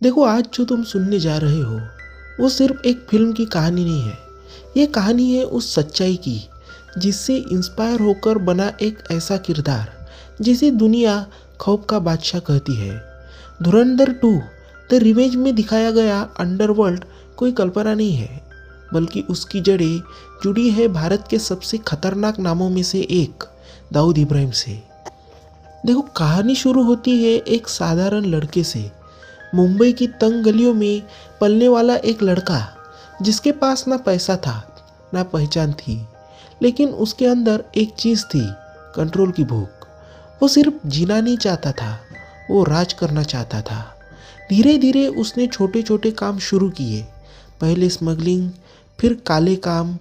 देखो, आज जो तुम सुनने जा रहे हो वो सिर्फ एक फिल्म की कहानी नहीं है। ये कहानी है उस सच्चाई की जिससे इंस्पायर होकर बना एक ऐसा किरदार जिसे दुनिया खौफ का बादशाह कहती है। धुरंधर 2 द रिवेंज में दिखाया गया अंडरवर्ल्ड कोई कल्पना नहीं है, बल्कि उसकी जड़ें जुड़ी है भारत के सबसे खतरनाक नामों में से एक दाऊद इब्राहिम से। देखो, कहानी शुरू होती है एक साधारण लड़के से। मुंबई की तंग गलियों में पलने वाला एक लड़का जिसके पास ना पैसा था ना पहचान थी, लेकिन उसके अंदर एक चीज़ थी, कंट्रोल की भूख। वो सिर्फ जीना नहीं चाहता था, वो राज करना चाहता था। धीरे धीरे उसने छोटे छोटे काम शुरू किए, पहले स्मगलिंग, फिर काले काम,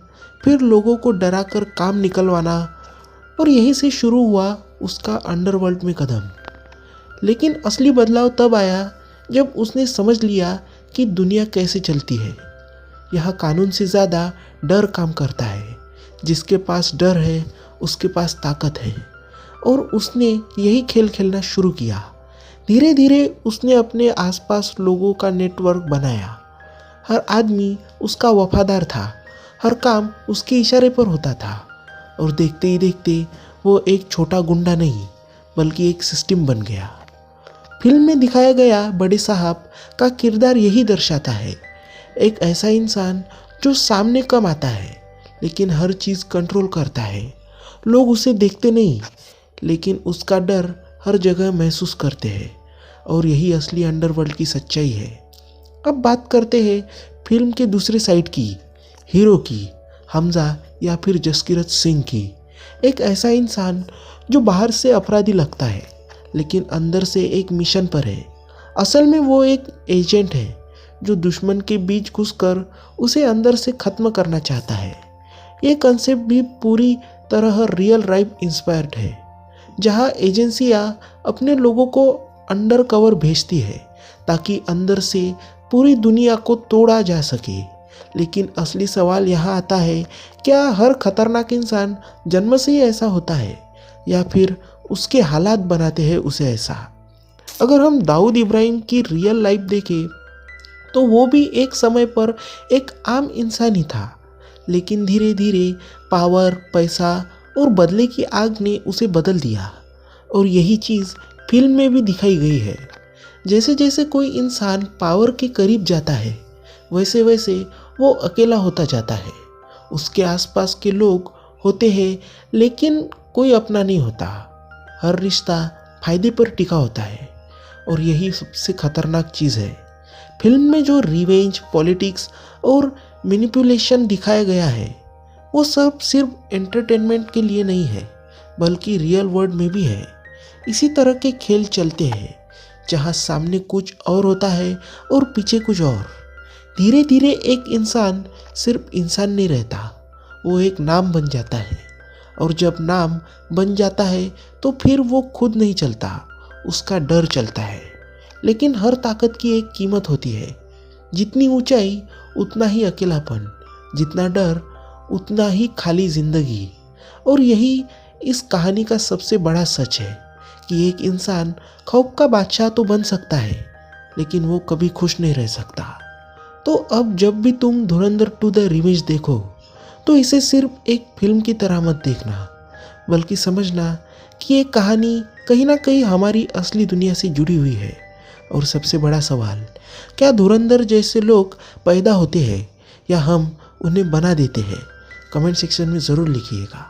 फिर लोगों को डरा कर काम निकलवाना, और यहीं से शुरू हुआ उसका अंडरवर्ल्ड में कदम। लेकिन असली बदलाव तब आया जब उसने समझ लिया कि दुनिया कैसे चलती है। यहाँ कानून से ज़्यादा डर काम करता है। जिसके पास डर है उसके पास ताकत है, और उसने यही खेल खेलना शुरू किया। धीरे धीरे उसने अपने आसपास लोगों का नेटवर्क बनाया। हर आदमी उसका वफादार था, हर काम उसके इशारे पर होता था, और देखते ही देखते वो एक छोटा गुंडा नहीं बल्कि एक सिस्टम बन गया। फिल्म में दिखाया गया बड़े साहब का किरदार यही दर्शाता है। एक ऐसा इंसान जो सामने कम आता है लेकिन हर चीज़ कंट्रोल करता है। लोग उसे देखते नहीं, लेकिन उसका डर हर जगह महसूस करते हैं, और यही असली अंडरवर्ल्ड की सच्चाई है। अब बात करते हैं फिल्म के दूसरे साइड की, हीरो की, हमजा या फिर जसकीरत सिंह की। एक ऐसा इंसान जो बाहर से अपराधी लगता है लेकिन अंदर से एक मिशन पर है। असल में वो एक एजेंट है जो दुश्मन के बीच घुसकर उसे अंदर से ख़त्म करना चाहता है। ये कंसेप्ट भी पूरी तरह रियल लाइफ इंस्पायर्ड है, जहाँ एजेंसियाँ अपने लोगों को अंडर कवर भेजती है ताकि अंदर से पूरी दुनिया को तोड़ा जा सके। लेकिन असली सवाल यहाँ आता है, क्या हर खतरनाक इंसान जन्म से ही ऐसा होता है या फिर उसके हालात बनाते हैं उसे ऐसा? अगर हम दाऊद इब्राहिम की रियल लाइफ देखें तो वो भी एक समय पर एक आम इंसान ही था, लेकिन धीरे धीरे पावर, पैसा और बदले की आग ने उसे बदल दिया। और यही चीज़ फिल्म में भी दिखाई गई है। जैसे जैसे कोई इंसान पावर के करीब जाता है वैसे वैसे वो अकेला होता जाता है। उसके आसपास के लोग होते हैं लेकिन कोई अपना नहीं होता। हर रिश्ता फायदे पर टिका होता है, और यही सबसे खतरनाक चीज़ है। फिल्म में जो रिवेंज, पॉलिटिक्स और मैनिपुलेशन दिखाया गया है वो सब सिर्फ एंटरटेनमेंट के लिए नहीं है, बल्कि रियल वर्ल्ड में भी है। इसी तरह के खेल चलते हैं जहाँ सामने कुछ और होता है और पीछे कुछ और। धीरे धीरे एक इंसान सिर्फ इंसान नहीं रहता, वो एक नाम बन जाता है, और जब नाम बन जाता है तो फिर वो खुद नहीं चलता, उसका डर चलता है। लेकिन हर ताकत की एक कीमत होती है। जितनी ऊंचाई उतना ही अकेलापन, जितना डर उतना ही खाली जिंदगी। और यही इस कहानी का सबसे बड़ा सच है कि एक इंसान खौफ का बादशाह तो बन सकता है, लेकिन वो कभी खुश नहीं रह सकता। तो अब जब भी तुम धुरंधर 2 द रिवेंज देखो तो इसे सिर्फ एक फिल्म की तरह मत देखना, बल्कि समझना कि ये कहानी कहीं ना कहीं हमारी असली दुनिया से जुड़ी हुई है। और सबसे बड़ा सवाल, क्या धुरंधर जैसे लोग पैदा होते हैं या हम उन्हें बना देते हैं? कमेंट सेक्शन में ज़रूर लिखिएगा।